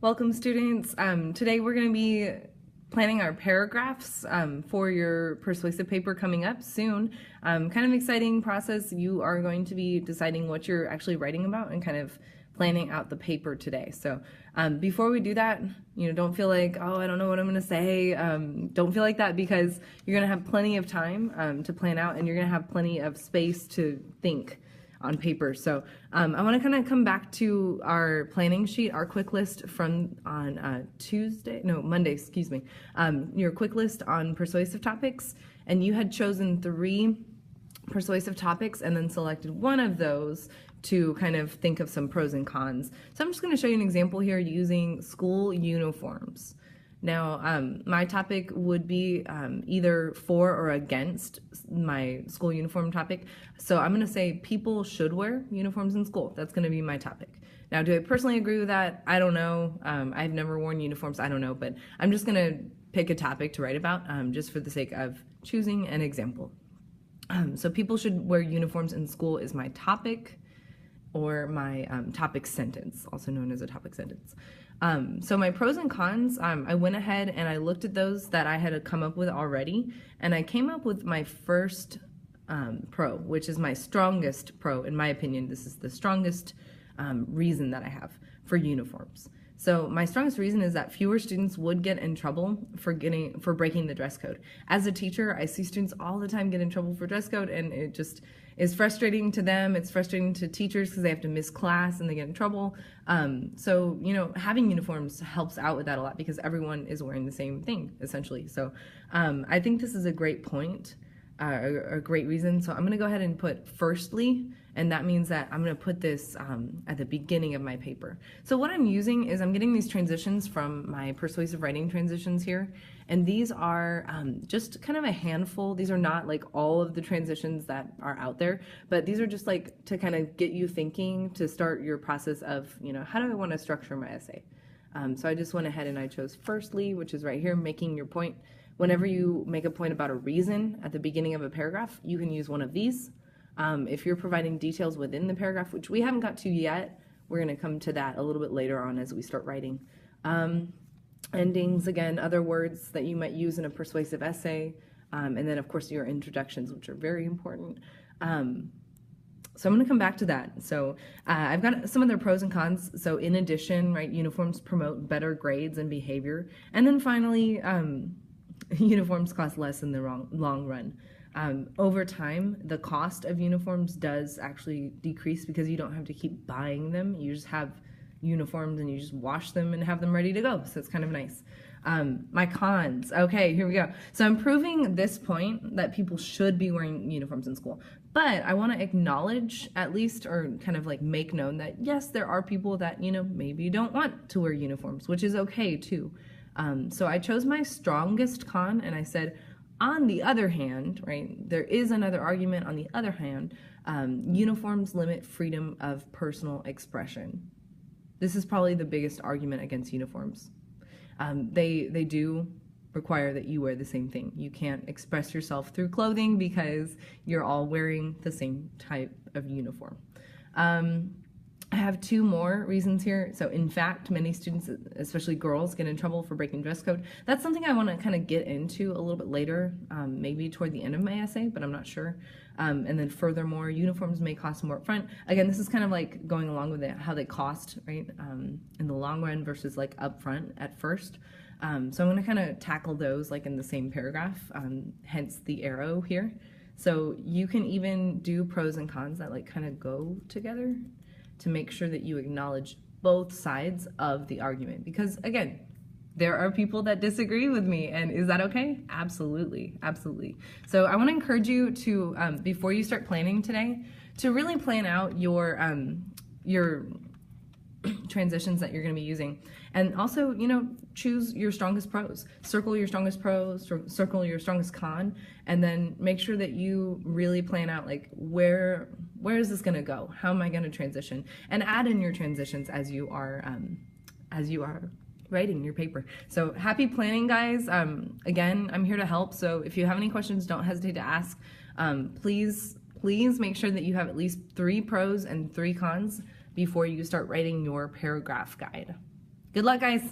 Welcome, students. Today we're going to be planning our paragraphs for your persuasive paper coming up soon. Kind of exciting process. You are going to be deciding what you're actually writing about and kind of planning out the paper today. So before we do that, don't feel like, oh, I don't know what I'm going to say. Don't feel like that, because you're going to have plenty of time to plan out, and you're going to have plenty of space to think on paper. So I want to kind of come back to our planning sheet, our quick list from on Monday, excuse me, your quick list on persuasive topics, and you had chosen 3 persuasive topics and then selected one of those to kind of think of some pros and cons. So I'm just going to show you an example here using school uniforms. Now, my topic would be either for or against my school uniform topic. So I'm going to say people should wear uniforms in school. That's going to be my topic. Now, do I personally agree with that? I don't know. I've never worn uniforms. I don't know. But I'm just going to pick a topic to write about just for the sake of choosing an example. So people should wear uniforms in school is my topic, or my topic sentence, also known as a topic sentence. So my pros and cons, I went ahead and I looked at those that I had come up with already, and I came up with my first pro, which is my strongest pro. In my opinion, this is the strongest reason that I have for uniforms. So my strongest reason is that fewer students would get in trouble for breaking the dress code. As a teacher, I see students all the time get in trouble for dress code, and it just is frustrating to them. It's frustrating to teachers because they have to miss class and they get in trouble. So having uniforms helps out with that a lot, because everyone is wearing the same thing essentially. So I think this is a great point, a great reason. So I'm going to go ahead and put firstly, and that means that I'm going to put this at the beginning of my paper. So what I'm using is I'm getting these transitions from my persuasive writing transitions here, and these are just kind of a handful. These are not like all of the transitions that are out there, but these are just like to kind of get you thinking, to start your process of, how do I want to structure my essay? So I just went ahead and I chose firstly, which is right here, making your point. Whenever you make a point about a reason at the beginning of a paragraph, you can use one of these. If you're providing details within the paragraph, which we haven't got to yet, we're going to come to that a little bit later on as we start writing. Endings, again, other words that you might use in a persuasive essay, and then of course your introductions, which are very important. So I'm going to come back to that. So I've got some of their pros and cons. So in addition, right, uniforms promote better grades and behavior. And then finally, uniforms cost less in the long run. Over time, the cost of uniforms does actually decrease because you don't have to keep buying them. You just have uniforms and you just wash them and have them ready to go. So it's kind of nice. My cons. Okay, here we go. So I'm proving this point that people should be wearing uniforms in school. But I want to acknowledge at least, or kind of like make known that yes, there are people that, maybe don't want to wear uniforms, which is okay too. So I chose my strongest con, and I said, on the other hand, right, there is another argument. On the other hand, uniforms limit freedom of personal expression. This is probably the biggest argument against uniforms. They do require that you wear the same thing. You can't express yourself through clothing because you're all wearing the same type of uniform. I have 2 more reasons here. So in fact, many students, especially girls, get in trouble for breaking dress code. That's something I want to kind of get into a little bit later, maybe toward the end of my essay, but I'm not sure. And then furthermore, uniforms may cost more upfront. Again, this is kind of like going along with it, how they cost, right, in the long run versus like upfront at first. So I'm going to kind of tackle those like in the same paragraph, hence the arrow here. So you can even do pros and cons that like kind of go together to make sure that you acknowledge both sides of the argument. Because again, there are people that disagree with me, and is that okay? Absolutely, absolutely. So I want to encourage you to, before you start planning today, to really plan out your transitions that you're going to be using, and also choose your strongest pros. Circle your strongest pros, circle your strongest con, and then make sure that you really plan out like where is this going to go? How am I going to transition? And add in your transitions as you are writing your paper. So happy planning, guys. Again, I'm here to help. So if you have any questions, don't hesitate to ask. Please make sure that you have at least 3 pros and 3 cons before you start writing your paragraph guide. Good luck, guys.